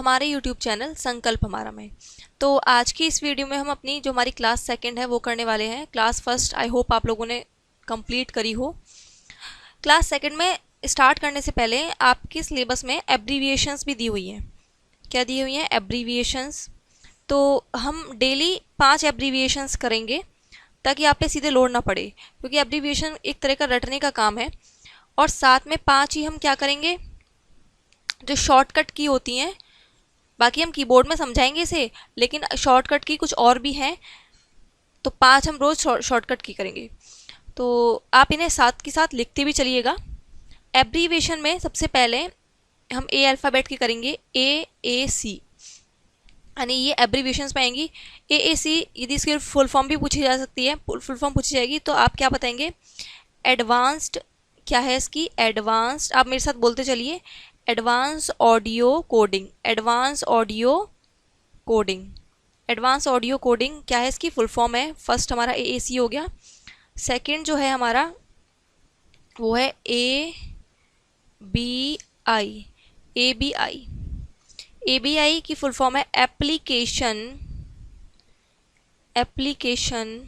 हमारे YouTube channel संकल्प हमारा में। तो आज की इस वीडियो में हम अपनी जो हमारी क्लास सेकंड है वो करने वाले हैं। क्लास फर्स्ट आई होप आप लोगों ने कंप्लीट करी हो। क्लास सेकंड में स्टार्ट करने से पहले आपके सिलेबस में एब्रीविएशंस भी दी हुई हैं। क्या दी हुई हैं? एब्रीविएशंस। तो हम डेली 5 एब्रीविएशंस करेंगे ताकि आप पे सीधे लोड ना पड़े, क्योंकि एब्रीविएशन एक तरह का रटने का काम है। और साथ में 5 ही हम क्या करेंगे, जो शॉर्टकट की होती हैं, बाकी हम कीबोर्ड में समझाएंगे इसे, लेकिन शॉर्टकट की कुछ और भी हैं। तो 5 हम रोज़ शॉर्टकट की करेंगे। तो आप इन्हें साथ के साथ लिखते भी चलिएगा। एब्रीविएशन में सबसे पहले हम ए अल्फ़ाबेट की करेंगे, ए सी, यानी ये एब्रीविएशंस में आएंगी। ए सी, यदि इसकी फुल फॉर्म भी पूछी जा सकती है, फुल फॉर्म पूछी जाएगी तो आप क्या बताएंगे? एडवांस्ड, क्या है इसकी? एडवांस्ड। आप मेरे साथ बोलते चलिए, advance audio coding. Advance audio coding. Advance audio coding क्या है इसकी? फुल फॉर्म है। फर्स्ट हमारा ए सी हो गया। सेकंड जो है हमारा वो है A B I. A B I. A B I की फुल फॉर्म है एप्लीकेशन, एप्लीकेशन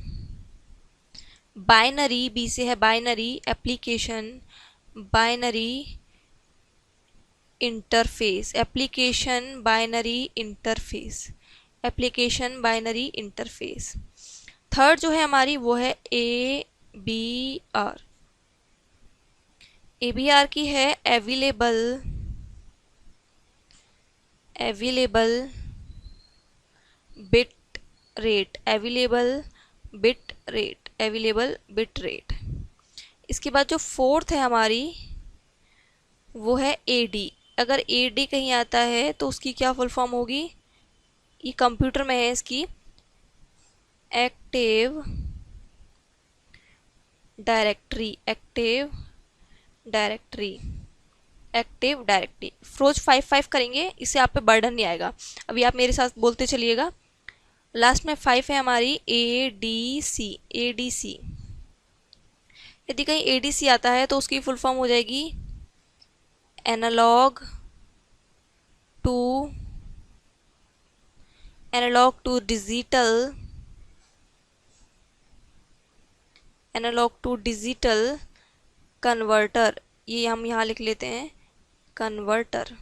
बाइनरी। बी से है binary, application binary interface. Application binary interface. Application binary interface. Third जो है हमारी वो है A B R. A B R की है available, available bit rate. Available bit rate, available bit rate. इसके बाद जो फोर्थ है हमारी वो है ए डी। अगर ए डी कहीं आता है तो उसकी क्या फुल फॉर्म होगी? ये कंप्यूटर में है इसकी, active directory. Active directory, active directory. रोज 5 करेंगे, इससे आप पे बर्डन नहीं आएगा। अभी आप मेरे साथ बोलते चलिएगा। लास्ट में 5 है हमारी A D C. A D C, यदि कहीं ए डी सी आता है तो उसकी फुल फॉर्म हो जाएगी analog to, analog to digital, analog to digital converter. ये हम यहाँ लिख लेते हैं, कन्वर्टर।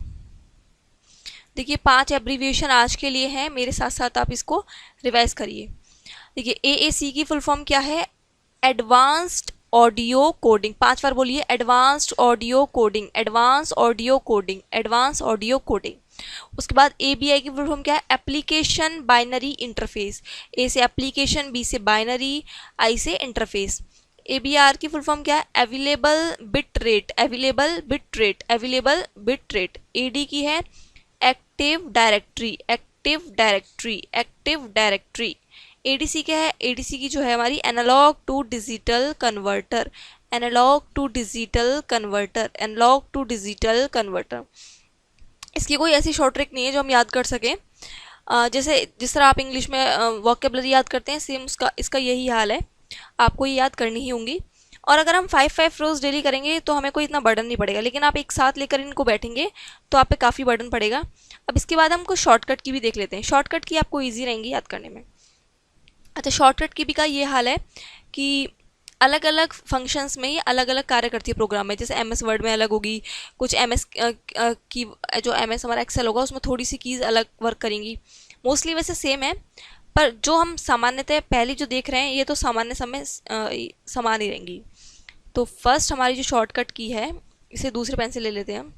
देखिए 5 एब्रीविएशन आज के लिए हैं, मेरे साथ साथ आप इसको रिवाइज करिए। देखिए ए सी की फुल फॉर्म क्या है? Advanced audio coding. 5 बार बोलिए, advanced audio coding, advance audio coding, advance audio coding. उसके बाद ए बी आई की फुल फॉर्म क्या है? Application binary interface. ए से एप्लीकेशन, बी से बाइनरी, आई से इंटरफेस। ए बी आर की फुल फॉर्म क्या है? Available bit rate, available bit rate, available bit rate. A D की है active directory, active directory, active directory. ADC क्या है? एडीसी की जो है हमारी analogue to digital converter, analogue to digital converter, analogue to digital converter. इसकी कोई ऐसी शॉर्ट ट्रिक नहीं है जो हम याद कर सकें। जैसे जिस तरह आप इंग्लिश में वोकेबलरी याद करते हैं, सेम उसका इसका यही हाल है। आपको ये याद करनी ही होंगी। और अगर हम 5 रोज़ डेली करेंगे तो हमें कोई इतना बर्डन नहीं पड़ेगा, लेकिन आप एक साथ लेकर इनको बैठेंगे तो आप पे काफ़ी बर्डन पड़ेगा। अब इसके बाद हम कुछ शॉर्टकट की भी देख लेते हैं। शॉर्टकट की आपको ईजी रहेंगी याद करने में। अच्छा, शॉर्टकट की भी का ये हाल है कि अलग अलग फंक्शंस में ये अलग अलग कार्य करती है प्रोग्राम में। जैसे एमएस वर्ड में अलग होगी, कुछ एमएस की जो एमएस हमारा एक्सेल होगा उसमें थोड़ी सी कीज़ अलग वर्क करेंगी। मोस्टली वैसे सेम है, पर जो हम सामान्यतः पहले जो देख रहे हैं ये तो सामान्य समय समान ही रहेंगी। तो फर्स्ट हमारी जो शॉर्टकट की है, इसे दूसरे पेन से ले लेते हैं हम।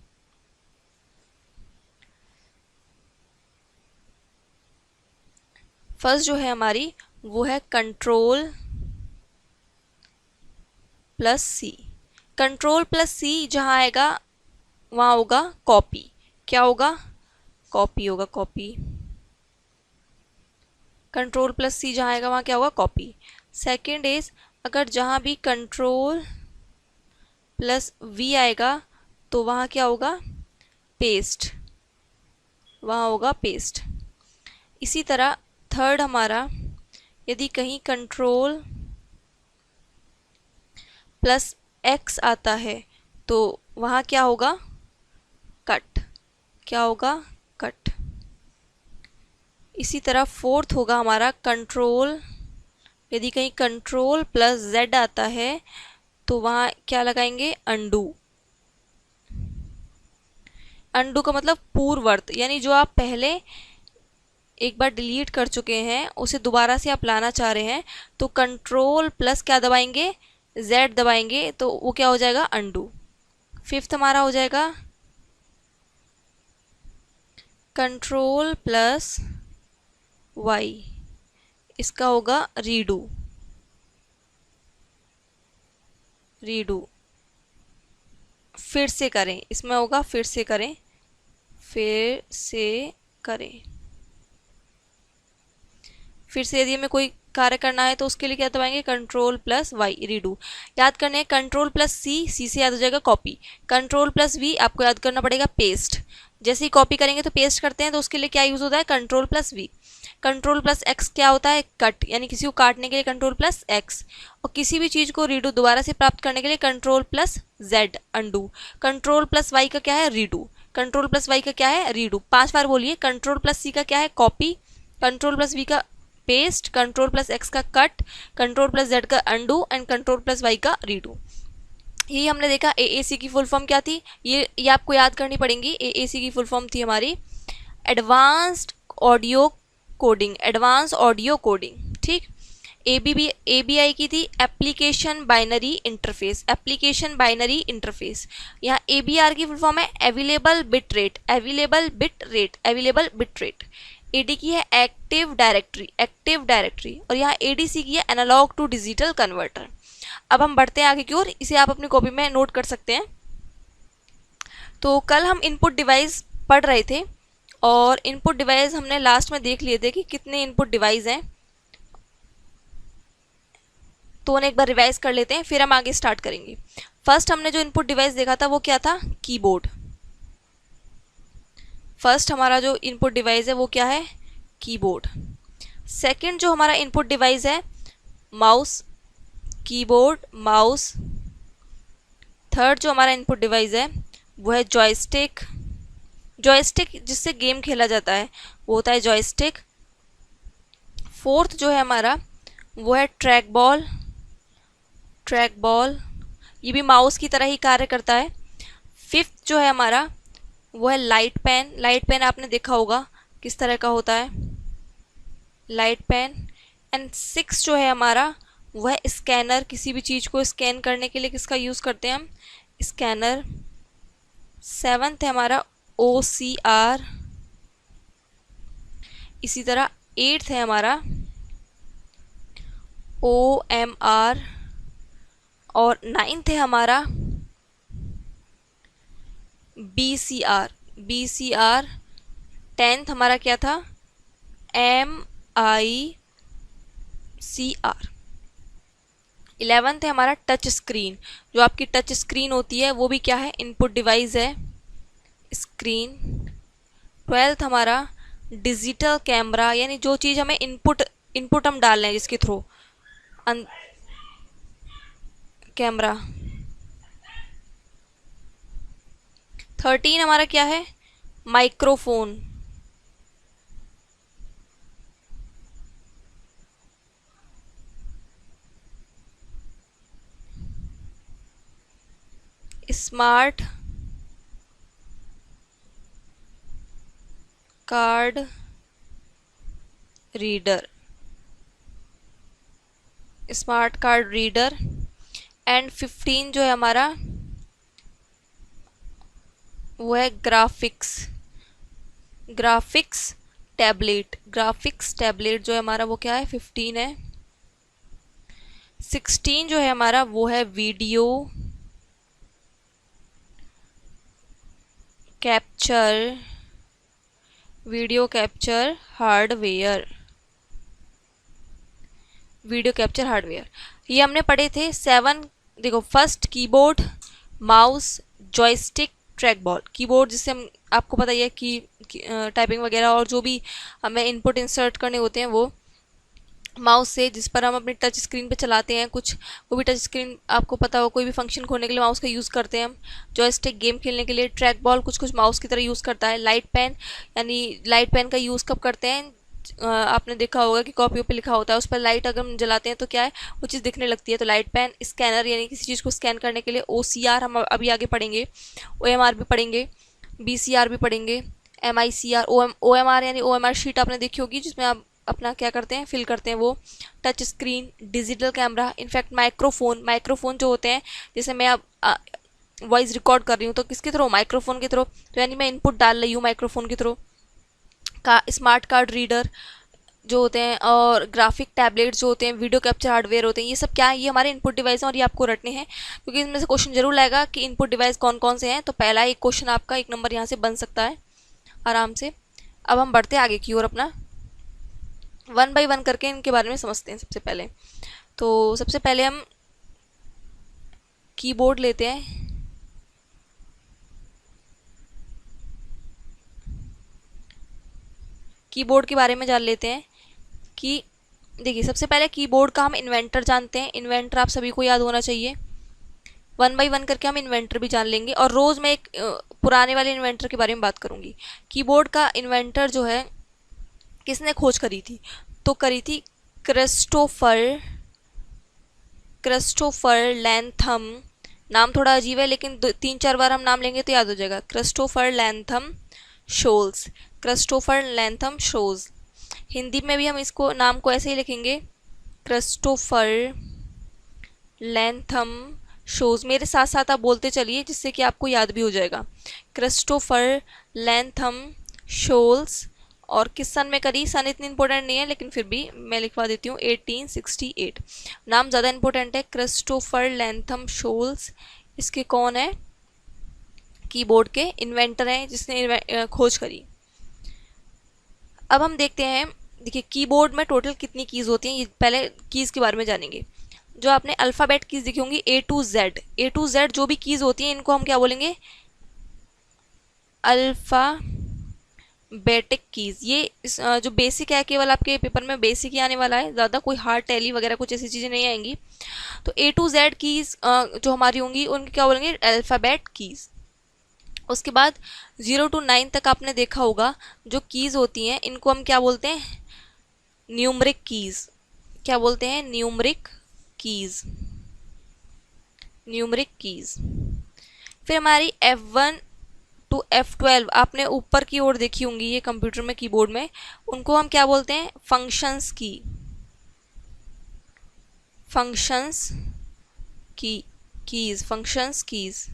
फर्स्ट जो है हमारी वो है कंट्रोल प्लस सी। कंट्रोल प्लस सी जहाँ आएगा वहाँ होगा कॉपी। क्या होगा? कॉपी होगा, कॉपी। कंट्रोल प्लस सी जहाँ आएगा वहाँ क्या होगा? कॉपी। सेकेंड इज, अगर जहाँ भी कंट्रोल प्लस वी आएगा तो वहाँ क्या होगा? पेस्ट, वहाँ होगा पेस्ट। इसी तरह थर्ड हमारा, यदि कहीं कंट्रोल प्लस एक्स आता है तो वहाँ क्या होगा? कट। क्या होगा? कट। इसी तरह फोर्थ होगा हमारा कंट्रोल। यदि कहीं कंट्रोल प्लस जेड आता है तो वहाँ क्या लगाएंगे, अंडू। अंडू का मतलब पूर्ववर्त, यानी जो आप पहले एक बार डिलीट कर चुके हैं उसे दोबारा से आप लाना चाह रहे हैं, तो कंट्रोल प्लस क्या दबाएंगे, जेड दबाएंगे, तो वो क्या हो जाएगा, अंडू। फिफ्थ हमारा हो जाएगा कंट्रोल प्लस वाई, इसका होगा रीडू। रीडू फिर से करें, इसमें होगा फिर से करें, फिर से करें। फिर से यदि हमें कोई कार्य करना है तो उसके लिए क्या दबाएंगे, कंट्रोल प्लस वाई, रीडू। याद करने हैं कंट्रोल प्लस सी, सी से याद हो जाएगा कॉपी। कंट्रोल प्लस वी आपको याद करना पड़ेगा पेस्ट। जैसे ही कॉपी करेंगे तो पेस्ट करते हैं, तो उसके लिए क्या यूज होता है, control plus V. Control plus X क्या होता है, कट, यानी किसी को काटने के लिए कंट्रोल प्लस एक्स। और किसी भी चीज को रीडू दोबारा से प्राप्त करने के लिए control plus Z, undo. Control plus Y का क्या है, रीडू। कंट्रोल प्लस वाई का क्या है, रीडू। 5 बार बोलिए। कंट्रोल प्लस सी का क्या है, कॉपी। कंट्रोल प्लस वी का पेस्ट। कंट्रोल प्लस एक्स का कट। कंट्रोल प्लस जेड का undo and control plus Y का रीडू। यही हमने देखा। एएसी की फुल फॉर्म क्या थी, ये आपको याद करनी पड़ेगी। एएसी की फुल फॉर्म थी हमारी advanced audio coding, advance audio coding, ठीक। एबीआई की थी application binary interface, application binary interface. यहाँ एबीआर की फुल फॉर्म है available bit rate, available bit rate, available bit rate. AD की है एक्टिव डायरेक्टरी, एक्टिव डायरेक्टरी। और यहाँ एडीसी की है एनालॉग टू डिजिटल कन्वर्टर। अब हम बढ़ते हैं आगे की ओर, इसे आप अपनी कॉपी में नोट कर सकते हैं। तो कल हम इनपुट डिवाइस पढ़ रहे थे और इनपुट डिवाइस हमने लास्ट में देख लिए थे कि कितने इनपुट डिवाइस हैं, तो उन्हें एक बार रिवाइज कर लेते हैं, फिर हम आगे स्टार्ट करेंगे। फर्स्ट हमने जो इनपुट डिवाइस देखा था वो क्या था, कीबोर्ड। फर्स्ट हमारा जो इनपुट डिवाइस है वो क्या है, कीबोर्ड। सेकंड जो हमारा इनपुट डिवाइस है, माउस, कीबोर्ड, माउस। थर्ड जो हमारा इनपुट डिवाइस है वो है जॉयस्टिक, जॉयस्टिक जिससे गेम खेला जाता है वो होता है जॉयस्टिक। फोर्थ जो है हमारा वो है ट्रैक बॉल, ट्रैक बॉल, ये भी माउस की तरह ही कार्य करता है। फिफ्थ जो है हमारा वो है लाइट पेन, लाइट पेन आपने देखा होगा किस तरह का होता है, लाइट पेन। एंड सिक्स जो है हमारा वो है स्कैनर, किसी भी चीज़ को स्कैन करने के लिए किसका यूज़ करते हैं हम, स्कैनर। सेवंथ है हमारा OCR। इसी तरह एट्थ है हमारा OMR। और नाइन्थ है हमारा BCR, BCR। टेंथ हमारा क्या था, MICR। 11th है हमारा टच स्क्रीन, जो आपकी टच स्क्रीन होती है वो भी क्या है, इनपुट डिवाइस है, स्क्रीन। 12th हमारा डिजिटल कैमरा, यानी जो चीज़ हमें इनपुट हम डाल रहे हैं जिसके थ्रू, कैमरा। 13 हमारा क्या है, microphone. Smart card reader, smart card reader. And 15 जो है हमारा वो है graphics, graphics tablet, graphics tablet जो है हमारा वो क्या है, 15 है। 16 जो है हमारा वो है video capture, video capture hardware, video capture hardware. ये हमने पढ़े थे 7। देखो, first keyboard, mouse, joystick, track ball. Keyboard जिससे हम, आपको पता ही है कि टाइपिंग वगैरह और जो भी हमें इनपुट इंसर्ट करने होते हैं वो माउस से, जिस पर हम अपनी टच स्क्रीन पे चलाते हैं कुछ, वो भी टच स्क्रीन आपको पता हो, कोई भी फंक्शन खोलने के लिए माउस का यूज़ करते हैं हम। जॉयस्टिक गेम खेलने के लिए। ट्रैक बॉल कुछ कुछ माउस की तरह यूज़ करता है। लाइट पेन, यानी लाइट पेन का यूज़ कब करते हैं, आपने देखा होगा कि कॉपियों पे लिखा होता है, उस पर लाइट अगर हम जलाते हैं तो क्या है, वो चीज़ दिखने लगती है। तो लाइट पेन स्कैनर यानी किसी चीज़ को स्कैन करने के लिए OCR हम अभी आगे पढ़ेंगे, OMR भी पढ़ेंगे, BCR भी पढ़ेंगे, MICR, OMR यानी OMR शीट आपने देखी होगी जिसमें आप अपना क्या करते हैं, फिल करते हैं, वो touch screen, digital camera, in fact microphone जो होते हैं, जैसे मैं अब वॉइस रिकॉर्ड कर रही हूँ तो किसके थ्रू, माइक्रोफोन के थ्रू, तो यानी मैं इनपुट डाल रही हूँ माइक्रोफोन के थ्रू। का स्मार्ट कार्ड रीडर जो होते हैं, और ग्राफिक टैबलेट जो होते हैं, वीडियो कैप्चर हार्डवेयर होते हैं, ये सब क्या है, ये हमारे इनपुट डिवाइस हैं और ये आपको रटने हैं, क्योंकि इसमें से क्वेश्चन जरूर लाएगा कि इनपुट डिवाइस कौन कौन से हैं। तो पहला एक क्वेश्चन आपका 1 नंबर यहाँ से बन सकता है आराम से। अब हम बढ़ते हैं आगे की ओर, अपना 1 बाई 1 करके इनके बारे में समझते हैं। सबसे पहले सबसे पहले हम कीबोर्ड लेते हैं। कीबोर्ड के बारे में जान लेते हैं कि देखिए, सबसे पहले कीबोर्ड का हम इन्वेंटर जानते हैं। इन्वेंटर आप सभी को याद होना चाहिए। 1 बाई 1 करके हम इन्वेंटर भी जान लेंगे, और रोज़ मैं एक पुराने वाले इन्वेंटर के बारे में बात करूंगी। कीबोर्ड का इन्वेंटर जो है, किसने खोज करी थी, तो करी थी क्रिस्टोफर लैंथम। नाम थोड़ा अजीब है, लेकिन 3-4 बार हम नाम लेंगे तो याद हो जाएगा। Christopher Latham Sholes. हिंदी में भी हम इसको नाम को ऐसे ही लिखेंगे, क्रिस्टोफर लैंथम शोज। मेरे साथ साथ आप बोलते चलिए जिससे कि आपको याद भी हो जाएगा। Christopher Latham Sholes. और किस सन में करी, सन इतनी इंपॉर्टेंट नहीं है, लेकिन फिर भी मैं लिखवा देती हूँ 1868। नाम ज़्यादा इंपॉर्टेंट है, क्रिस्टोफर लैंथम शोल्स। इसके कौन है, कीबोर्ड के इन्वेंटर हैं, जिसने खोज करी। अब हम देखते हैं, देखिए कीबोर्ड में टोटल कितनी कीज़ होती हैं, ये पहले कीज़ के बारे में जानेंगे। जो आपने अल्फ़ाबेट कीज़ देखी होंगी, A to Z जो भी कीज़ होती हैं, इनको हम क्या बोलेंगे, अल्फ़ाबेटिक कीज़। ये जो बेसिक है, केवल आपके पेपर में बेसिक ही आने वाला है, ज़्यादा कोई हार्ड टैली वगैरह कुछ ऐसी चीज़ें नहीं आएंगी। तो A to Z कीज़ जो हमारी होंगी, उनकी क्या बोलेंगे, अल्फ़ाबेट कीज़। उसके बाद 0 to 9 तक आपने देखा होगा, जो कीज़ होती हैं इनको हम क्या बोलते हैं, न्यूमरिक कीज़। क्या बोलते हैं, न्यूमरिक कीज़। फिर हमारी F1 to F12 आपने ऊपर की ओर देखी होंगी, ये कंप्यूटर में कीबोर्ड में, उनको हम क्या बोलते हैं, फंक्शंस कीज़,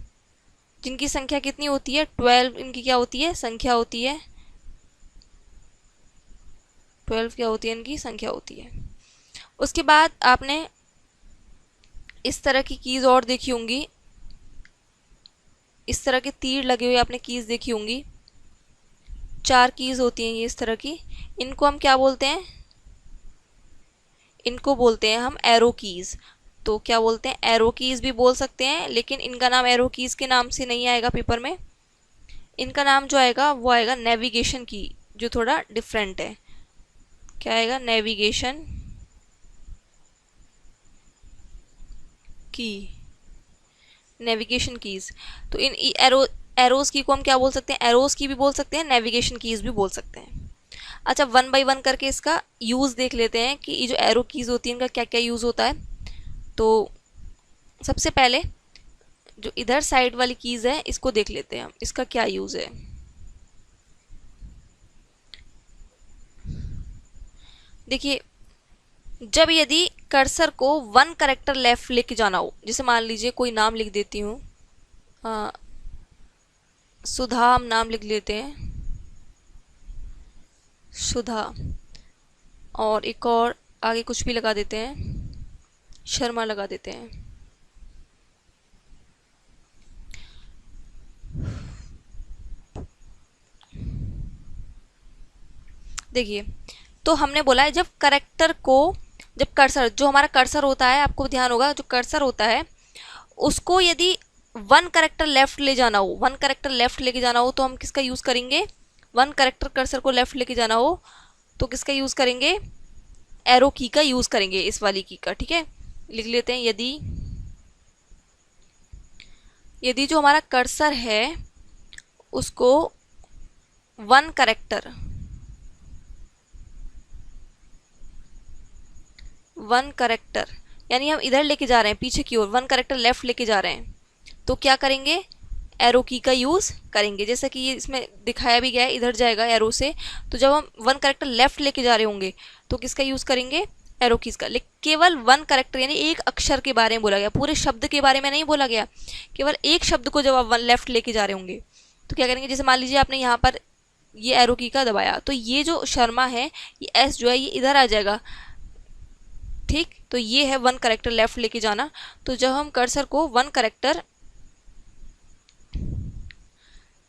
जिनकी संख्या कितनी होती है, 12। इनकी क्या होती है, संख्या होती है 12। क्या होती है, इनकी संख्या होती है। उसके बाद आपने इस तरह की कीज़ और देखी होंगी, इस तरह के तीर लगे हुए आपने कीज़ देखी होंगी। 4 कीज़ होती हैं ये इस तरह की। इनको हम क्या बोलते हैं, इनको बोलते हैं हम एरो कीज़। तो क्या बोलते हैं, एरो कीज़ भी बोल सकते हैं, लेकिन इनका नाम एरो कीज़ के नाम से नहीं आएगा पेपर में। इनका नाम जो आएगा वो आएगा नेविगेशन की, जो थोड़ा डिफरेंट है। क्या आएगा, नेविगेशन कीज़। तो इन एरोज़ की को हम क्या बोल सकते हैं, एरोज़ की भी बोल सकते हैं, नेविगेशन कीज़ भी बोल सकते हैं। अच्छा, 1 बाई 1 करके इसका यूज़ देख लेते हैं कि ये जो एरो कीज़ होती है इनका क्या क्या यूज़ होता है। तो सबसे पहले जो इधर साइड वाली कीज़ है, इसको देख लेते हैं हम, इसका क्या यूज़ है। देखिए, जब यदि कर्सर को 1 करेक्टर लेफ्ट लेके जाना हो, जैसे मान लीजिए कोई नाम लिख देती हूँ, सुधा हम नाम लिख लेते हैं, सुधा, और एक और आगे कुछ भी लगा देते हैं, शर्मा लगा देते हैं। देखिए, तो हमने बोला है जब कर्सर, जो हमारा कर्सर होता है, आपको ध्यान होगा, जो कर्सर होता है उसको यदि 1 करेक्टर लेफ्ट ले जाना हो, 1 करेक्टर लेफ्ट लेके जाना हो, तो हम किसका यूज़ करेंगे, 1 करेक्टर कर्सर को लेफ्ट लेके जाना हो तो किसका यूज़ करेंगे, एरो की का यूज़ करेंगे, इस वाली की का। ठीक है, लिख लेते हैं, यदि जो हमारा कर्सर है उसको 1 करेक्टर वन करेक्टर, यानी हम इधर लेके जा रहे हैं पीछे की ओर, वन करेक्टर लेफ्ट लेके जा रहे हैं, तो क्या करेंगे, एरो की का यूज़ करेंगे। जैसा कि ये इसमें दिखाया भी गया है, इधर जाएगा एरो से, तो जब हम वन करेक्टर लेफ्ट लेके जा रहे होंगे तो किसका यूज़ करेंगे, एरो कीज का। लेकिन केवल वन करेक्टर यानी एक अक्षर के बारे में बोला गया, पूरे शब्द के बारे में नहीं बोला गया, केवल एक शब्द को जब आप वन लेफ्ट लेके जा रहे होंगे तो क्या करेंगे, जैसे मान लीजिए आपने यहाँ पर ये एरो की का दबाया, तो ये जो शर्मा है, ये एस जो है ये इधर आ जाएगा, ठीक। तो ये है वन करेक्टर लेफ्ट लेके जाना। तो जब हम कर्सर को वन करेक्टर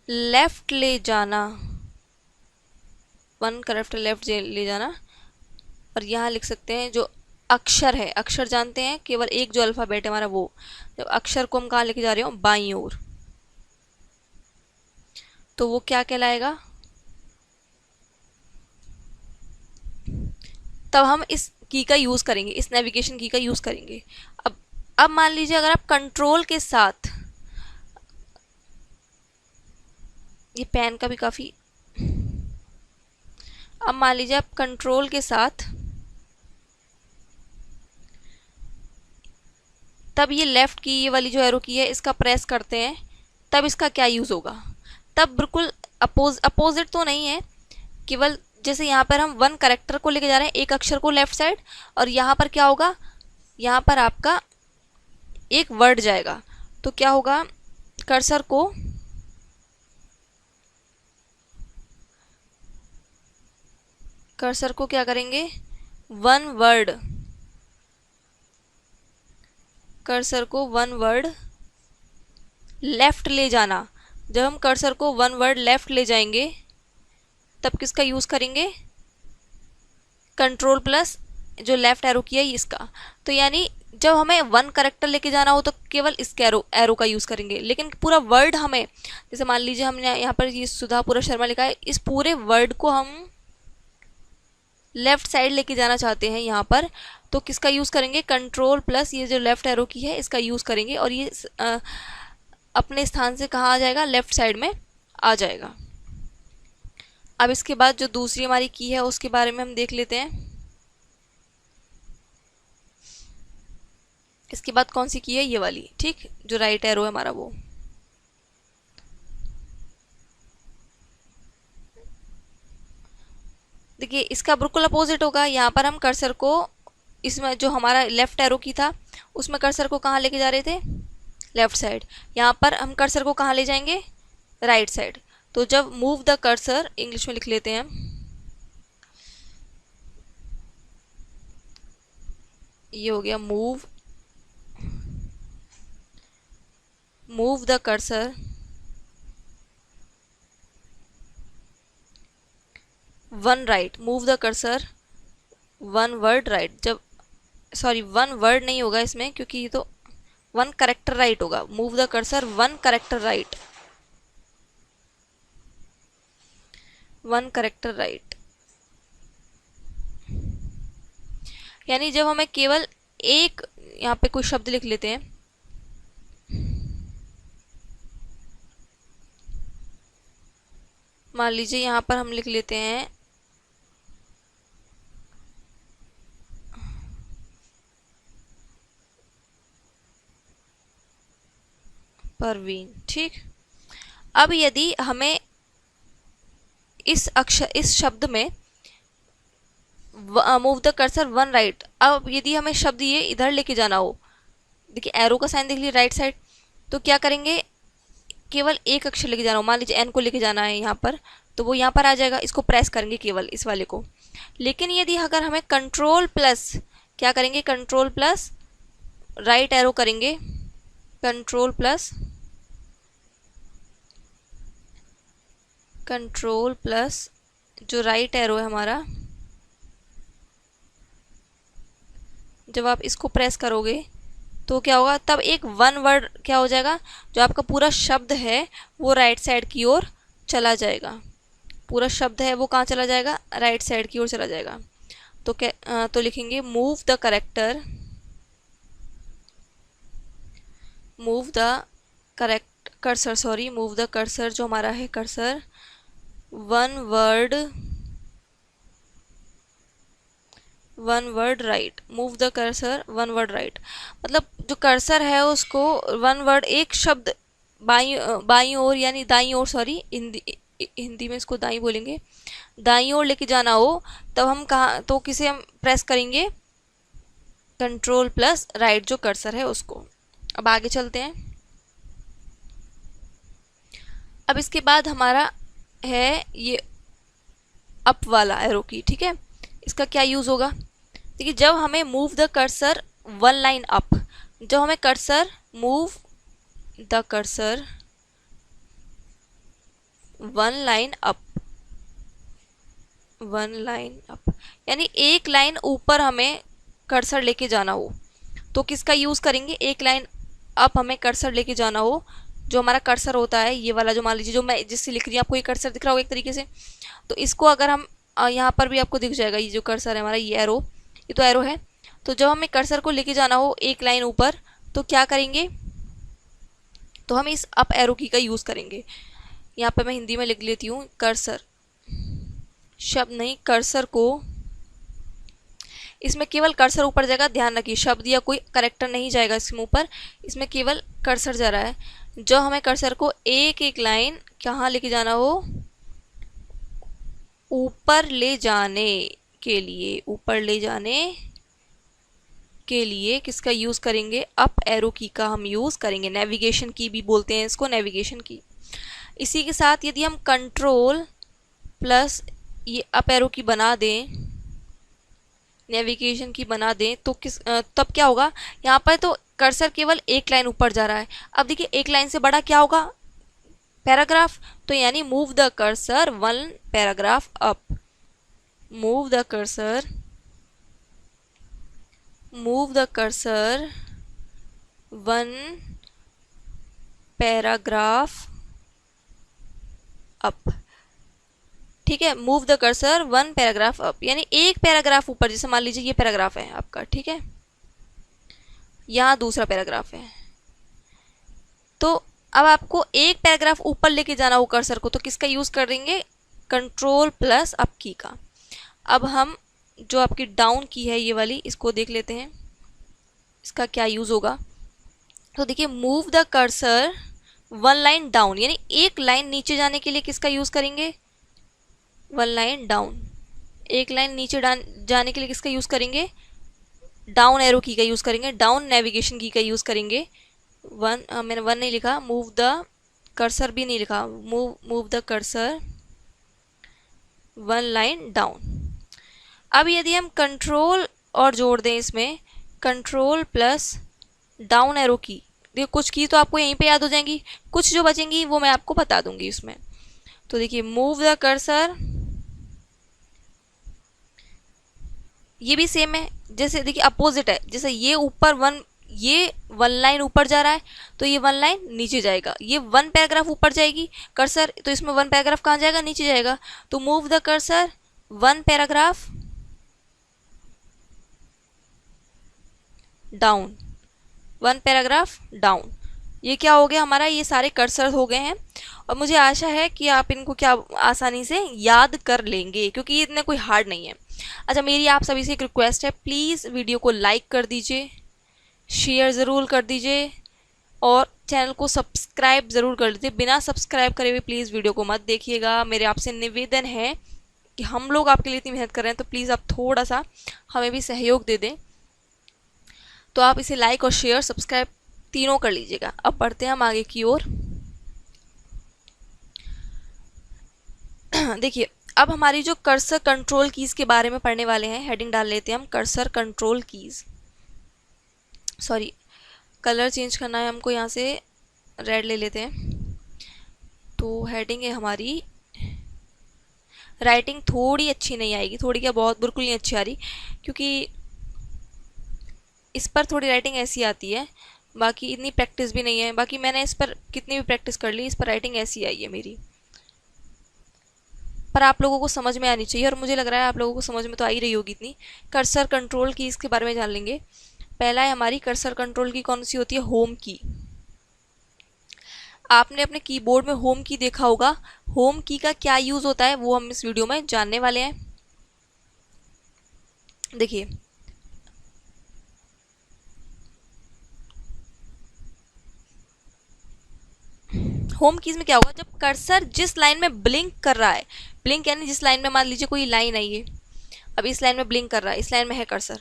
लेफ्ट ले जाना, वन करेक्टर लेफ्ट ले जाना, और यहाँ लिख सकते हैं जो अक्षर है, अक्षर जानते हैं केवल एक जो अल्फ़ाबेट है हमारा वो, जब अक्षर को हम कहाँ लेके जा रहे हो, बाईं ओर, तो वो क्या कहलाएगा, तब हम इस की का यूज़ करेंगे, इस नेविगेशन की का यूज़ करेंगे। अब मान लीजिए अगर आप कंट्रोल के साथ, ये पेन का भी काफ़ी, अब मान लीजिए आप कंट्रोल के साथ, तब ये लेफ़्ट की ये वाली जो एरो की है इसका प्रेस करते हैं, तब इसका क्या यूज़ होगा, तब बिल्कुल अपोजिट तो नहीं है, केवल जैसे यहाँ पर हम वन करेक्टर को लेके जा रहे हैं, एक अक्षर को लेफ्ट साइड, और यहाँ पर क्या होगा, यहाँ पर आपका एक वर्ड जाएगा, तो क्या होगा, कर्सर को क्या करेंगे, वन वर्ड, कर्सर को वन वर्ड लेफ्ट ले जाना। जब हम कर्सर को वन वर्ड लेफ्ट ले जाएंगे तब किसका यूज़ करेंगे, कंट्रोल प्लस जो लेफ्ट एरो किया है इसका। तो यानी जब हमें वन करेक्टर लेके जाना हो तो केवल इस एरो का यूज़ करेंगे, लेकिन पूरा वर्ड हमें, जैसे मान लीजिए हमने यहाँ पर ये सुधापुरा शर्मा लिखा है, इस पूरे वर्ड को हम लेफ्ट साइड लेके जाना चाहते हैं यहाँ पर, तो किसका यूज़ करेंगे, कंट्रोल प्लस ये जो लेफ्ट एरो की है इसका यूज़ करेंगे, और ये अपने स्थान से कहाँ आ जाएगा, लेफ्ट साइड में आ जाएगा। अब इसके बाद जो दूसरी हमारी की है उसके बारे में हम देख लेते हैं। इसके बाद कौन सी की है, ये वाली, ठीक, जो राइट एरो है हमारा वो। देखिए इसका बिल्कुल अपोजिट होगा, यहाँ पर हम कर्सर को, इसमें जो हमारा लेफ्ट एरो की था उसमें कर्सर को कहाँ लेके जा रहे थे, लेफ्ट साइड, यहाँ पर हम कर्सर को कहाँ ले जाएंगे, राइट साइड। तो जब मूव द कर्सर, इंग्लिश में लिख लेते हैं, ये हो गया move the cursor one right, move the cursor one word right, जब सॉरी वन वर्ड नहीं होगा इसमें क्योंकि ये तो वन करेक्टर राइट होगा, move the cursor one character right, one character right, यानी जब हमें केवल एक, यहाँ पे कोई शब्द लिख लेते हैं, मान लीजिए यहाँ पर हम लिख लेते हैं परवीन, ठीक। अब यदि हमें इस शब्द में move the cursor one right, अब यदि हमें शब्द ये इधर लेके जाना हो, देखिए एरो का साइन देख लीजिए राइट साइड, तो क्या करेंगे, केवल एक अक्षर लेके जाना हो, मान लीजिए एन को लेके जाना है यहाँ पर, तो वो यहाँ पर आ जाएगा, इसको प्रेस करेंगे केवल इस वाले को। लेकिन यदि अगर हमें कंट्रोल प्लस, क्या करेंगे, कंट्रोल प्लस राइट एरो करेंगे, कंट्रोल प्लस जो राइट एरो है हमारा, जब आप इसको प्रेस करोगे तो क्या होगा, तब एक वन वर्ड क्या हो जाएगा, जो आपका पूरा शब्द है वो राइट साइड की ओर चला जाएगा, पूरा शब्द है वो कहाँ चला जाएगा, राइट साइड की ओर चला जाएगा। तो क्या तो लिखेंगे मूव द कर्सर जो हमारा है cursor one word one word right, move the cursor one word right, मतलब जो कर्सर है उसको वन वर्ड, एक शब्द बाई ओर यानी दाई ओर, सॉरी हिंदी में इसको दाई बोलेंगे, दाई ओर लेके जाना हो, तब हम कहाँ, तो किसे हम प्रेस करेंगे, कंट्रोल प्लस राइट जो कर्सर है उसको। अब आगे चलते हैं। अब इसके बाद हमारा है ये अप वाला एरो की, ठीक है। इसका क्या यूज़ होगा, देखिए जब हमें move the cursor one line up, जब हमें cursor move the cursor one line up, one line up यानी एक लाइन ऊपर हमें कर्सर लेके जाना हो, तो किसका यूज़ करेंगे, एक लाइन अप हमें कर्सर लेके जाना हो, जो हमारा कर्सर होता है ये वाला, जो मान लीजिए जो मैं जिससे लिख रही हूँ आपको ये कर्सर दिख रहा होगा एक तरीके से, तो इसको अगर हम यहाँ पर भी आपको दिख जाएगा, ये जो कर्सर है हमारा, ये एरो, ये तो एरो है, तो जब हमें कर्सर को लेके जाना हो एक लाइन ऊपर, तो क्या करेंगे, तो हम इस अप एरो की का यूज़ करेंगे। यहाँ पर मैं हिंदी में लिख लेती हूँ, कर्सर शब्द नहीं, कर्सर को, इसमें केवल कर्सर ऊपर जाएगा, ध्यान रखिए शब्द या कोई करेक्टर नहीं जाएगा इसके ऊपर, इसमें केवल कर्सर जा रहा है। जो हमें कर्सर को एक एक लाइन कहाँ लेके जाना हो, ऊपर ले जाने के लिए, ऊपर ले जाने के लिए किसका यूज़ करेंगे, अप एरो की का हम यूज़ करेंगे, नेविगेशन की भी बोलते हैं इसको, नेविगेशन की। इसी के साथ यदि हम कंट्रोल प्लस ये अप एरो की बना दें, नेविगेशन की बना दें, तो तब क्या होगा, यहाँ पर तो कर्सर केवल एक लाइन ऊपर जा रहा है। अब देखिए एक लाइन से बड़ा क्या होगा, पैराग्राफ, तो यानी move the cursor one paragraph up, move the cursor, move the cursor one paragraph up, ठीक है, move the cursor one paragraph up, यानी एक पैराग्राफ ऊपर, जैसे मान लीजिए ये पैराग्राफ है आपका, ठीक है, यहाँ दूसरा पैराग्राफ है, तो अब आपको एक पैराग्राफ ऊपर लेके जाना हो कर्सर को, तो किसका यूज़ करेंगे, कंट्रोल प्लस अप की का। अब हम जो आपकी डाउन की है ये वाली, इसको देख लेते हैं इसका क्या यूज़ होगा। तो देखिए move the cursor one line down, यानी एक लाइन नीचे जाने के लिए किसका यूज़ करेंगे, वन लाइन डाउन, एक लाइन नीचे जाने के लिए किसका यूज़ करेंगे, डाउन एरो की का यूज़ करेंगे, डाउन नेविगेशन की का यूज़ करेंगे। मैंने वन नहीं लिखा, मूव द कर्सर भी नहीं लिखा, move the cursor one line down. अब यदि हम कंट्रोल और जोड़ दें इसमें, कंट्रोल प्लस डाउन एरो की, देखिए कुछ की तो आपको यहीं पे याद हो जाएंगी, कुछ जो बचेंगी वो मैं आपको बता दूंगी इसमें। तो देखिए मूव द कर्सर, ये भी सेम है, जैसे देखिए अपोजिट है, जैसे ये ऊपर ये वन लाइन ऊपर जा रहा है, तो ये वन लाइन नीचे जाएगा, ये वन पैराग्राफ ऊपर जाएगी कर्सर, तो इसमें वन पैराग्राफ कहाँ जाएगा, नीचे जाएगा, तो move the cursor one paragraph down, one paragraph down, ये क्या हो गया हमारा, ये सारे कर्सर हो गए हैं। और मुझे आशा है कि आप इनको क्या आसानी से याद कर लेंगे, क्योंकि ये इतने कोई हार्ड नहीं है। अच्छा मेरी आप सभी से एक रिक्वेस्ट है, प्लीज़ वीडियो को लाइक कर दीजिए, शेयर ज़रूर कर दीजिए और चैनल को सब्सक्राइब ज़रूर कर लीजिए। बिना सब्सक्राइब करे हुए प्लीज़ वीडियो को मत देखिएगा। मेरे आपसे निवेदन है कि हम लोग आपके लिए इतनी मेहनत कर रहे हैं, तो प्लीज़ आप थोड़ा सा हमें भी सहयोग दे दें। तो आप इसे लाइक और शेयर सब्सक्राइब तीनों कर लीजिएगा। अब बढ़ते हैं हम आगे की ओर। देखिए अब हमारी जो कर्सर कंट्रोल कीज़ के बारे में पढ़ने वाले हैं, हेडिंग डाल लेते हैं हम, cursor control keys, sorry colour change करना है हमको, यहाँ से रेड ले लेते हैं। तो हेडिंग है हमारी, राइटिंग थोड़ी अच्छी नहीं आएगी, थोड़ी क्या बहुत बिल्कुल नहीं अच्छी आ रही, क्योंकि इस पर थोड़ी राइटिंग ऐसी आती है, बाकी इतनी प्रैक्टिस भी नहीं है। बाकी मैंने इस पर कितनी भी प्रैक्टिस कर ली, इस पर राइटिंग ऐसी आई है मेरी, पर आप लोगों को समझ में आनी चाहिए, और मुझे लग रहा है आप लोगों को समझ में तो आ ही रही होगी इतनी। कर्सर कंट्रोल की इसके बारे में जान लेंगे। पहला है हमारी कर्सर कंट्रोल की कौन सी होती है, होम की। आपने अपने कीबोर्ड में होम की देखा होगा, होम की का क्या यूज़ होता है वो हम इस वीडियो में जानने वाले हैं। देखिए होम कीज में क्या होगा, जब कर्सर जिस लाइन में ब्लिंक कर रहा है, ब्लिंक यानी जिस लाइन में मान लीजिए कोई लाइन आई है, अब इस लाइन में ब्लिंक कर रहा है, इस लाइन में है कर्सर,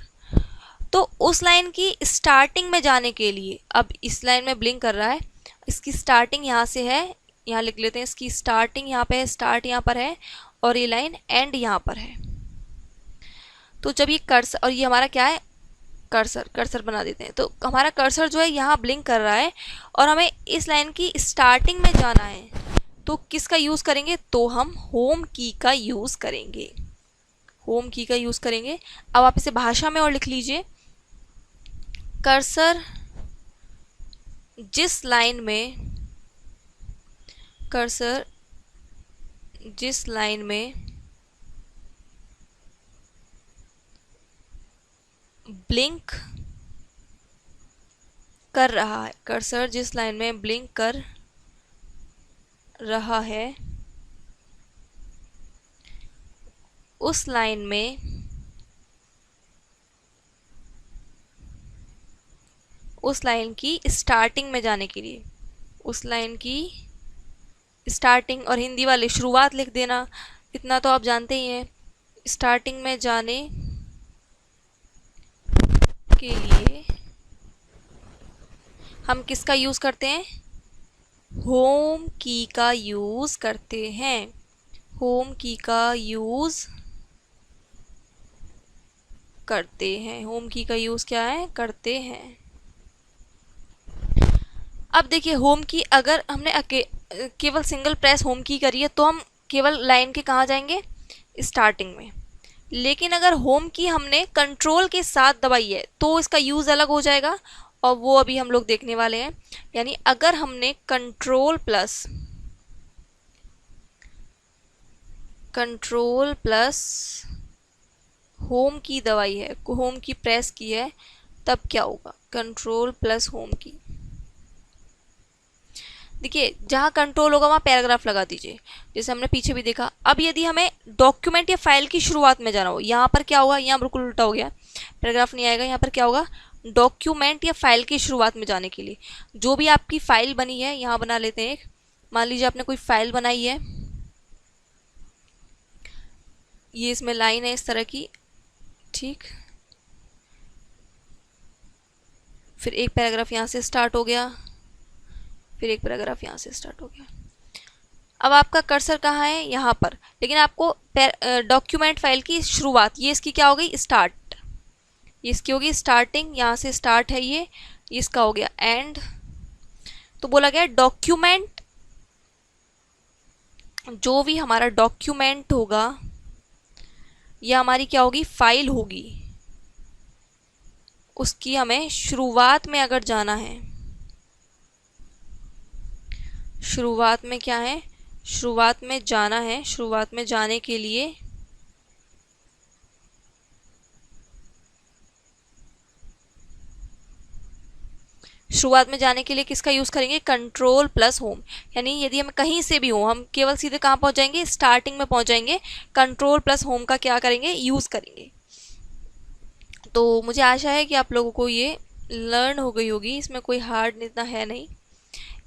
तो उस लाइन की स्टार्टिंग में जाने के लिए, अब इस लाइन में ब्लिंक कर रहा है, इसकी स्टार्टिंग यहाँ से है, यहाँ लिख लेते हैं इसकी स्टार्टिंग यहाँ पे है, स्टार्ट यहाँ पर है और ये लाइन एंड यहाँ पर है। तो जब ये कर्सर, और ये हमारा क्या है, कर्सर, कर्सर बना देते हैं, तो हमारा कर्सर जो है यहाँ ब्लिंक कर रहा है और हमें इस लाइन की स्टार्टिंग में जाना है, तो किसका यूज़ करेंगे, तो हम होम की का यूज़ करेंगे, होम की का यूज़ करेंगे। अब आप इसे भाषा में और लिख लीजिए, कर्सर जिस लाइन में, कर्सर जिस लाइन में ब्लिंक कर रहा है, कर्सर जिस लाइन में ब्लिंक कर रहा है उस लाइन में, उस लाइन की स्टार्टिंग में जाने के लिए, उस लाइन की स्टार्टिंग, और हिंदी वाले शुरुआत लिख देना, इतना तो आप जानते ही हैं, स्टार्टिंग में जाने के लिए हम किसका यूज़ करते हैं, होम की का यूज़ करते हैं, होम की का यूज़ करते हैं, होम की का यूज़ क्या है, करते हैं। अब देखिए होम की अगर हमने केवल सिंगल प्रेस होम की करी है तो हम केवल लाइन के कहाँ जाएंगे, स्टार्टिंग में, लेकिन अगर होम की हमने कंट्रोल के साथ दबाई है तो इसका यूज़ अलग हो जाएगा, और वो अभी हम लोग देखने वाले हैं। यानी अगर हमने कंट्रोल प्लस होम की दबाई है, होम की प्रेस की है, तब क्या होगा, कंट्रोल प्लस होम की, देखिए जहाँ कंट्रोल होगा वहाँ पैराग्राफ लगा दीजिए, जैसे हमने पीछे भी देखा। अब यदि हमें डॉक्यूमेंट या फाइल की शुरुआत में जाना हो, यहाँ पर क्या होगा, यहाँ बिल्कुल उल्टा हो गया, पैराग्राफ नहीं आएगा, यहाँ पर क्या होगा, डॉक्यूमेंट या फाइल की शुरुआत में जाने के लिए जो भी आपकी फाइल बनी है, यहाँ बना लेते हैं एक, मान लीजिए आपने कोई फाइल बनाई है, ये इसमें लाइन है इस तरह की, ठीक, फिर एक पैराग्राफ यहाँ से स्टार्ट हो गया, फिर एक पैराग्राफ यहाँ से स्टार्ट हो गया। अब आपका कर्सर कहाँ है, यहाँ पर, लेकिन आपको डॉक्यूमेंट फाइल की शुरुआत, ये इसकी क्या हो गई, स्टार्ट, ये इसकी होगी स्टार्टिंग, यहाँ से स्टार्ट है ये इसका हो गया एंड, तो बोला गया डॉक्यूमेंट, जो भी हमारा डॉक्यूमेंट होगा या हमारी क्या होगी, फाइल होगी, उसकी हमें शुरुआत में अगर जाना है, शुरुआत में क्या है, शुरुआत में जाना है, शुरुआत में जाने के लिए शुरुआत में जाने के लिए किसका यूज़ करेंगे, कंट्रोल प्लस होम। यानी यदि हम कहीं से भी हो, हम केवल सीधे कहाँ पहुँच जाएंगे, स्टार्टिंग में पहुँच जाएंगे, कंट्रोल प्लस होम का क्या करेंगे, यूज़ करेंगे। तो मुझे आशा है कि आप लोगों को ये लर्न हो गई होगी, इसमें कोई हार्ड इतना है नहीं।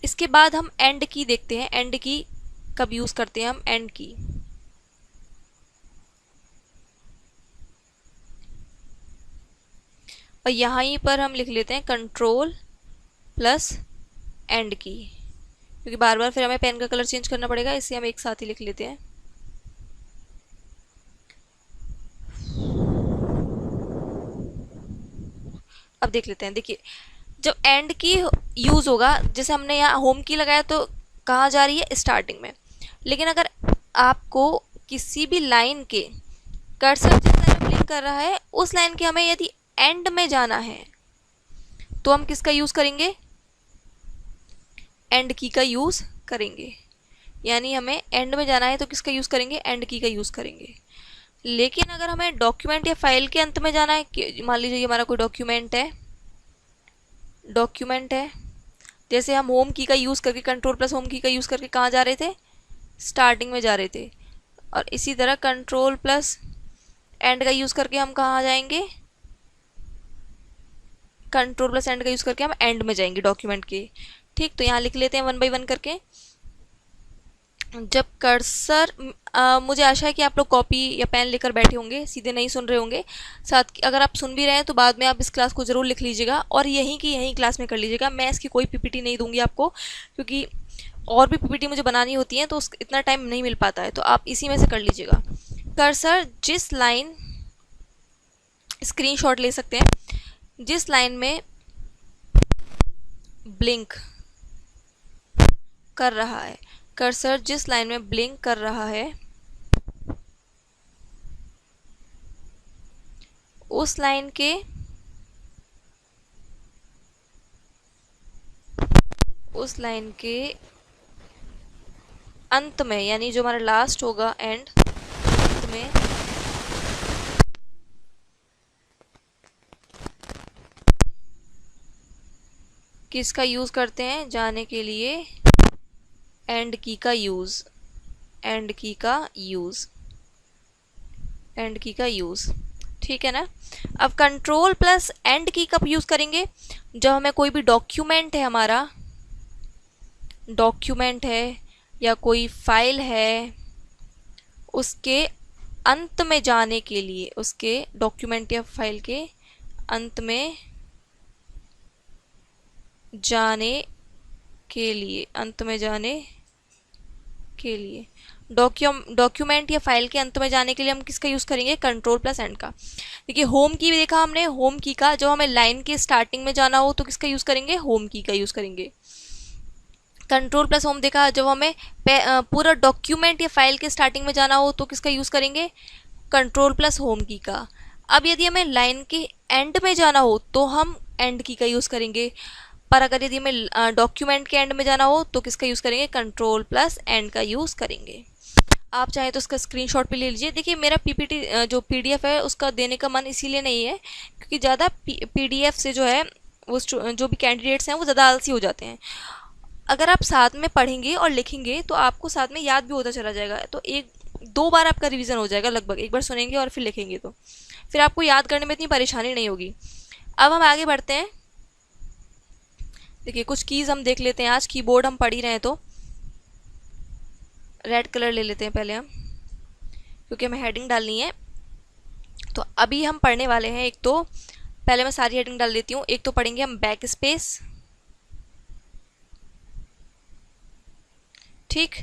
इसके बाद हम एंड की देखते हैं, एंड की कब यूज़ करते हैं हम, एंड की, और यहाँ पर हम लिख लेते हैं कंट्रोल प्लस एंड की, क्योंकि बार बार फिर हमें पेन का कलर चेंज करना पड़ेगा, इससे हम एक साथ ही लिख लेते हैं। अब देख लेते हैं, देखिए जब एंड की यूज़ होगा, जैसे हमने यहाँ होम की लगाया तो कहाँ जा रही है, स्टार्टिंग में, लेकिन अगर आपको किसी भी लाइन के कर्सर जिस लाइन में ब्लिंक कर रहा है उस लाइन के हमें यदि एंड में जाना है तो हम किसका यूज़ करेंगे, एंड की का यूज़ करेंगे। यानी हमें एंड में जाना है तो किसका यूज़ करेंगे, एंड की का यूज़ करेंगे। लेकिन अगर हमें डॉक्यूमेंट या फाइल के अंत में जाना है, मान लीजिए हमारा कोई डॉक्यूमेंट है, जैसे हम होम की का यूज़ करके, कंट्रोल प्लस होम की का यूज़ करके कहाँ जा रहे थे, स्टार्टिंग में जा रहे थे, और इसी तरह कंट्रोल प्लस एंड का यूज़ करके हम कहाँ जाएंगे, कंट्रोल प्लस एंड का यूज़ करके हम एंड में जाएंगे डॉक्यूमेंट के। ठीक, तो यहाँ लिख लेते हैं 1 बाई 1 करके। जब कर्सर, मुझे आशा है कि आप लोग कॉपी या पेन लेकर बैठे होंगे, सीधे नहीं सुन रहे होंगे। साथ अगर आप सुन भी रहे हैं तो बाद में आप इस क्लास को ज़रूर लिख लीजिएगा और यहीं की यहीं क्लास में कर लीजिएगा। मैं इसकी कोई पीपीटी नहीं दूंगी आपको, क्योंकि और भी पीपीटी मुझे बनानी होती है तो इतना टाइम नहीं मिल पाता है, तो आप इसी में से कर लीजिएगा। कर्सर जिस लाइन, स्क्रीनशॉट ले सकते हैं, जिस लाइन में ब्लिंक कर रहा है, कर्सर जिस लाइन में ब्लिंक कर रहा है उस लाइन के अंत में, यानी जो हमारा लास्ट होगा एंड, अंत में किसका यूज़ करते हैं, जाने के लिए एंड की का यूज़, एंड की का यूज़। ठीक है ना। अब कंट्रोल प्लस एंड की कब यूज़ करेंगे, जब हमें कोई भी डॉक्यूमेंट है, हमारा डॉक्यूमेंट है या कोई फाइल है, उसके अंत में जाने के लिए, उसके डॉक्यूमेंट या फाइल के अंत में जाने के लिए, डॉक्यूमेंट या फाइल के अंत में जाने के लिए हम किसका यूज़ करेंगे, कंट्रोल प्लस एंड का। देखिए होम की भी देखा हमने, होम की का जब हमें लाइन के स्टार्टिंग में जाना हो तो किसका यूज़ करेंगे, होम की का यूज़ करेंगे। कंट्रोल प्लस होम देखा जब हमें पूरा डॉक्यूमेंट या फाइल के स्टार्टिंग में जाना हो तो किसका यूज़ करेंगे, कंट्रोल प्लस होम की का। अब यदि हमें लाइन के एंड में जाना हो तो हम एंड की का यूज़ करेंगे, पर अगर यदि हमें डॉक्यूमेंट के एंड में जाना हो तो किसका यूज़ करेंगे, कंट्रोल प्लस एंड का यूज़ करेंगे। आप चाहें तो उसका स्क्रीनशॉट भी ले लीजिए। देखिए मेरा पीपीटी जो पीडीएफ है उसका देने का मन इसीलिए नहीं है क्योंकि ज़्यादा पीडीएफ से जो है वो जो भी कैंडिडेट्स हैं वो ज़्यादा आलसी हो जाते हैं। अगर आप साथ में पढ़ेंगे और लिखेंगे तो आपको साथ में याद भी होता चला जाएगा, तो 1-2 बार आपका रिवीजन हो जाएगा लगभग, एक बार सुनेंगे और फिर लिखेंगे तो फिर आपको याद करने में इतनी परेशानी नहीं होगी। अब हम आगे बढ़ते हैं। देखिए कुछ कीज़ हम देख लेते हैं, आज कीबोर्ड हम पढ़ ही रहे हैं तो रेड कलर ले लेते हैं पहले हम, क्योंकि हमें हेडिंग डालनी है। तो अभी हम पढ़ने वाले हैं, एक तो पहले मैं सारी हेडिंग डाल देती हूँ। एक तो पढ़ेंगे हम बैक स्पेस, ठीक,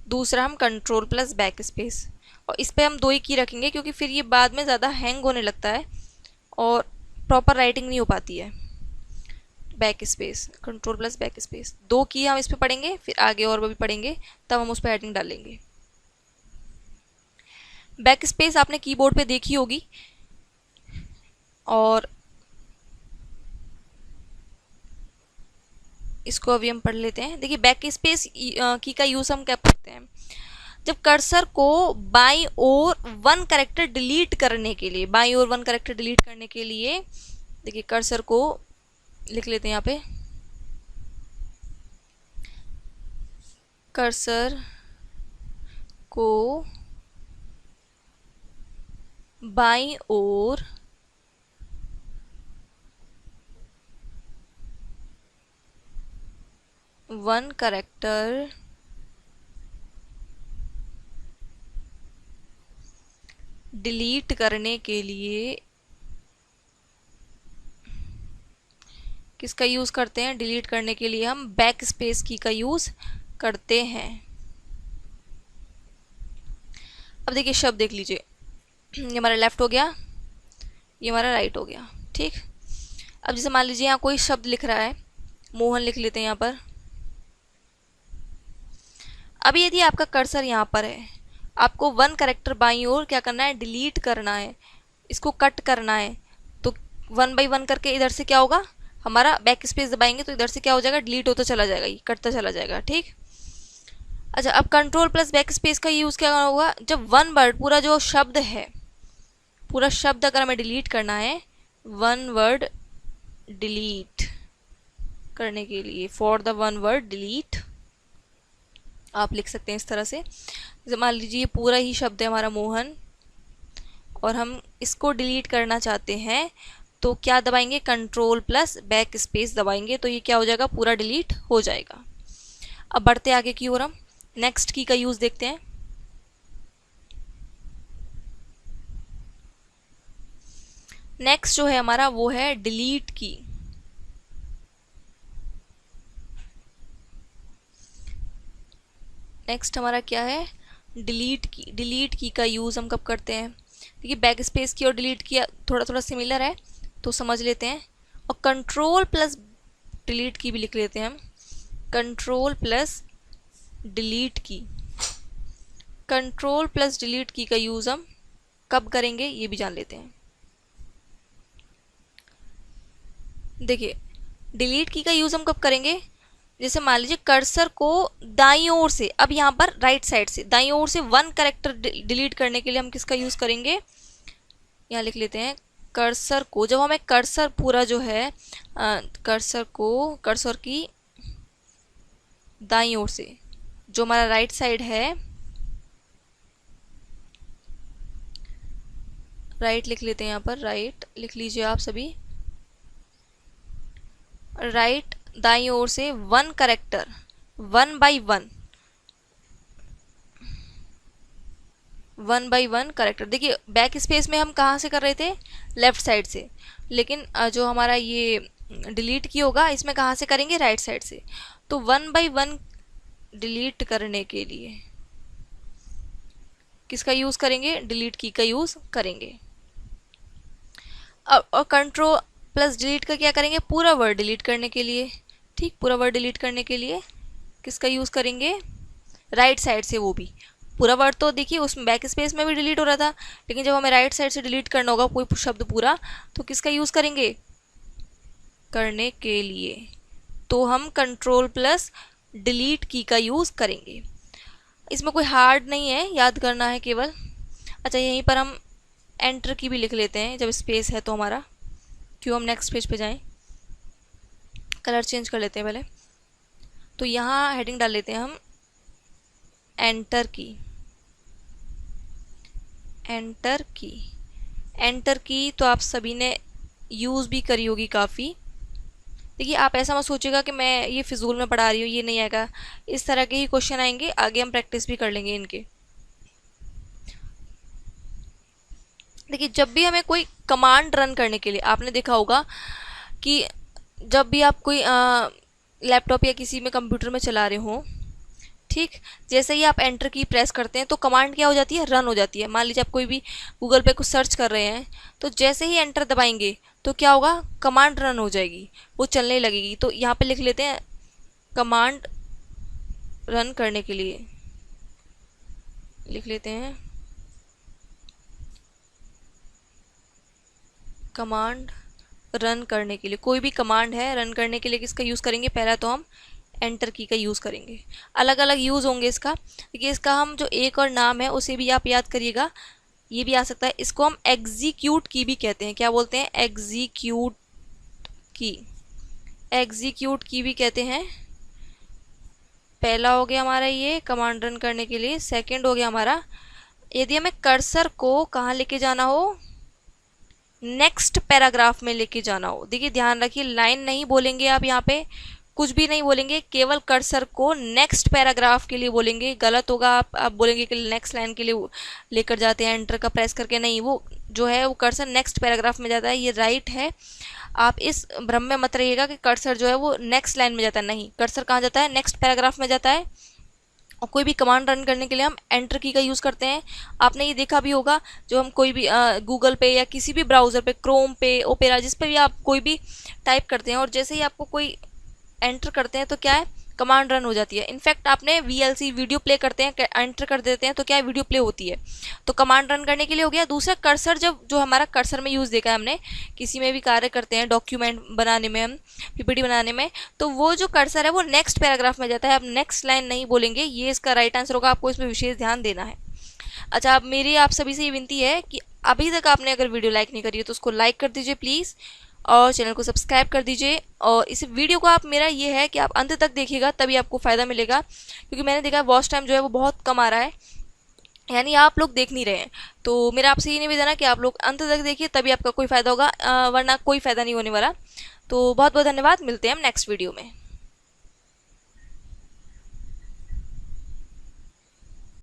दूसरा हम कंट्रोल प्लस बैक स्पेस, और इस पे हम 2 ही की रखेंगे क्योंकि फिर ये बाद में ज़्यादा हैंग होने लगता है और प्रॉपर राइटिंग नहीं हो पाती है। Back space, control plus back space, 2 की हम इस पे पढ़ेंगे, फिर आगे और भी पढ़ेंगे, तब हम उस पर हेडिंग डालेंगे। बैक स्पेस आपने कीबोर्ड पे देखी होगी और इसको अभी हम पढ़ लेते हैं। देखिए बैक स्पेस की का यूज़ हम क्या करते हैं, जब कर्सर को बाईं ओर 1 कैरेक्टर डिलीट करने के लिए, बाईं ओर 1 कैरेक्टर डिलीट करने के लिए, देखिए कर्सर को लिख लेते हैं यहाँ पे, कर्सर को बाईं ओर 1 कैरेक्टर डिलीट करने के लिए किसका यूज़ करते हैं, डिलीट करने के लिए हम बैक स्पेस की का यूज़ करते हैं। अब देखिए शब्द देख लीजिए, ये हमारा लेफ्ट हो गया, ये हमारा राइट हो गया, ठीक। अब जैसे मान लीजिए यहाँ कोई शब्द लिख रहा है, मोहन लिख लेते हैं यहाँ पर। अभी यदि आपका कर्सर यहाँ पर है, आपको 1 कैरेक्टर बाईं ओर क्या करना है, डिलीट करना है, इसको कट करना है, तो 1 बाई 1 करके इधर से क्या होगा, हमारा बैक स्पेस दबाएंगे तो इधर से क्या हो जाएगा, डिलीट होता चला जाएगा, ये कटता चला जाएगा, ठीक। अच्छा अब कंट्रोल प्लस बैक स्पेस का यूज़ क्या होगा, जब 1 वर्ड, पूरा जो शब्द है, पूरा शब्द अगर हमें डिलीट करना है, 1 वर्ड डिलीट करने के लिए, फॉर द 1 वर्ड डिलीट, आप लिख सकते हैं इस तरह से। जैसे मान लीजिए ये पूरा ही शब्द है हमारा मोहन, और हम इसको डिलीट करना चाहते हैं तो क्या दबाएंगे, कंट्रोल प्लस बैक स्पेस दबाएंगे, तो ये क्या हो जाएगा, पूरा डिलीट हो जाएगा। अब बढ़ते आगे की ओर, हम नेक्स्ट की का यूज देखते हैं। नेक्स्ट जो है हमारा वो है डिलीट की। नेक्स्ट हमारा क्या है, डिलीट की। डिलीट की का यूज़ हम कब करते हैं, देखिए बैक स्पेस की और डिलीट की थोड़ा थोड़ा सिमिलर है तो समझ लेते हैं। और कंट्रोल प्लस डिलीट की भी लिख लेते हैं हम, कंट्रोल प्लस डिलीट की। कंट्रोल प्लस डिलीट की का यूज़ हम कब करेंगे ये भी जान लेते हैं। देखिए डिलीट की का यूज़ हम कब करेंगे, जैसे मान लीजिए कर्सर को दाईं ओर से, अब यहाँ पर राइट साइड से दाईं ओर से वन कैरेक्टर डिलीट करने के लिए हम किसका यूज़ करेंगे, यहाँ लिख लेते हैं कर्सर को। जब हमें कर्सर पूरा जो है कर्सर की दाईं ओर से जो हमारा राइट साइड है, राइट लिख लेते हैं, यहाँ पर राइट लिख लीजिए आप सभी, राइट दाईं ओर से one character one by one character. देखिए बैक स्पेस में हम कहाँ से कर रहे थे, लेफ्ट साइड से, लेकिन जो हमारा ये डिलीट की होगा इसमें कहाँ से करेंगे, राइट साइड से। तो वन बाय वन डिलीट करने के लिए किसका यूज़ करेंगे, डिलीट की का यूज़ करेंगे। अब और कंट्रोल प्लस डिलीट का क्या करेंगे, पूरा वर्ड डिलीट करने के लिए, ठीक, पूरा वर्ड डिलीट करने के लिए किसका यूज़ करेंगे, राइट साइड से। वो भी पूरा वर्ड तो देखिए उसमें बैक स्पेस में भी डिलीट हो रहा था, लेकिन जब हमें राइट साइड से डिलीट करना होगा कोई शब्द पूरा, तो किसका यूज़ करेंगे, करने के लिए तो हम कंट्रोल प्लस डिलीट की का यूज़ करेंगे। इसमें कोई हार्ड नहीं है, याद करना है केवल। अच्छा यहीं पर हम एंटर की भी लिख लेते हैं जब स्पेस है तो हमारा, क्यों, हम नेक्स्ट पेज पे जाएं, कलर चेंज कर लेते हैं पहले। तो यहाँ हेडिंग डाल लेते हैं हम एंटर की। एंटर की, एंटर की तो आप सभी ने यूज़ भी करी होगी काफ़ी। देखिए आप ऐसा मत सोचिएगा कि मैं ये फिजूल में पढ़ा रही हूँ, ये नहीं आएगा, इस तरह के ही क्वेश्चन आएंगे, आगे हम प्रैक्टिस भी कर लेंगे इनके। देखिए जब भी हमें कोई कमांड रन करने के लिए, आपने देखा होगा कि जब भी आप कोई लैपटॉप या किसी में कंप्यूटर में चला रहे हो, ठीक, जैसे ही आप एंटर की प्रेस करते हैं तो कमांड क्या हो जाती है, रन हो जाती है। मान लीजिए आप कोई भी गूगल पे कुछ सर्च कर रहे हैं, तो जैसे ही एंटर दबाएंगे तो क्या होगा, कमांड रन हो जाएगी, वो चलने लगेगी। तो यहाँ पे लिख लेते हैं कमांड रन करने के लिए, लिख लेते हैं कमांड रन करने के लिए। कोई भी कमांड है रन करने के लिए किसका यूज़ करेंगे, पहला तो हम एंटर की का यूज़ करेंगे। अलग अलग यूज़ होंगे इसका, देखिए इसका हम जो एक और नाम है उसे भी आप याद करिएगा, ये भी आ सकता है। इसको हम एग्जीक्यूट की भी कहते हैं, क्या बोलते हैं, एग्जीक्यूट की, एग्जीक्यूट की भी कहते हैं। पहला हो गया हमारा ये कमांड रन करने के लिए। सेकंड हो गया हमारा यदि हमें कर्सर को कहाँ लेके जाना हो, नेक्स्ट पैराग्राफ में लेके जाना हो। देखिए ध्यान रखिए लाइन नहीं बोलेंगे आप, यहाँ पे कुछ भी नहीं बोलेंगे, केवल कर्सर को नेक्स्ट पैराग्राफ के लिए बोलेंगे। गलत होगा, आप बोलेंगे कि नेक्स्ट लाइन के लिए लेकर जाते हैं एंटर का प्रेस करके, नहीं, वो जो है वो कर्सर नेक्स्ट पैराग्राफ में जाता है, ये राइट है। आप इस भ्रम में मत रहिएगा कि कर्सर जो है वो नेक्स्ट लाइन में जाता है, नहीं, कर्सर कहाँ जाता है, नेक्स्ट पैराग्राफ में जाता है। और कोई भी कमांड रन करने के लिए हम एंटर की का यूज़ करते हैं। आपने ये देखा भी होगा, जो हम कोई भी गूगल पे या किसी भी ब्राउज़र पे, क्रोम पे, ओपेरा, जिस पे भी आप कोई भी टाइप करते हैं और जैसे ही आपको कोई एंटर करते हैं तो क्या है, कमांड रन हो जाती है। इनफैक्ट आपने VLC वीडियो प्ले करते हैं, एंटर कर देते हैं तो क्या है, वीडियो प्ले होती है, तो कमांड रन करने के लिए हो गया। दूसरा कर्सर, जब जो हमारा कर्सर में यूज़ देखा है हमने, किसी में भी कार्य करते हैं, डॉक्यूमेंट बनाने में, हम PPT बनाने में, तो वो जो कर्सर है वो नेक्स्ट पैराग्राफ में जाता है। अब नेक्स्ट लाइन नहीं बोलेंगे, ये इसका राइट आंसर होगा, आपको इसमें विशेष ध्यान देना है। अच्छा, अब मेरी आप सभी से ये विनती है कि अभी तक आपने अगर वीडियो लाइक नहीं करी है तो उसको लाइक कर दीजिए प्लीज़, और चैनल को सब्सक्राइब कर दीजिए। और इस वीडियो को आप, मेरा ये है कि आप अंत तक देखिएगा, तभी आपको फ़ायदा मिलेगा, क्योंकि मैंने देखा वॉच टाइम जो है वो बहुत कम आ रहा है। यानी आप लोग देख नहीं रहे हैं। तो मेरा आपसे ये निवेदन है कि आप लोग अंत तक देखिए, तभी आपका कोई फ़ायदा होगा, वरना कोई फ़ायदा नहीं होने वाला। तो बहुत बहुत धन्यवाद, मिलते हैं हम नेक्स्ट वीडियो में।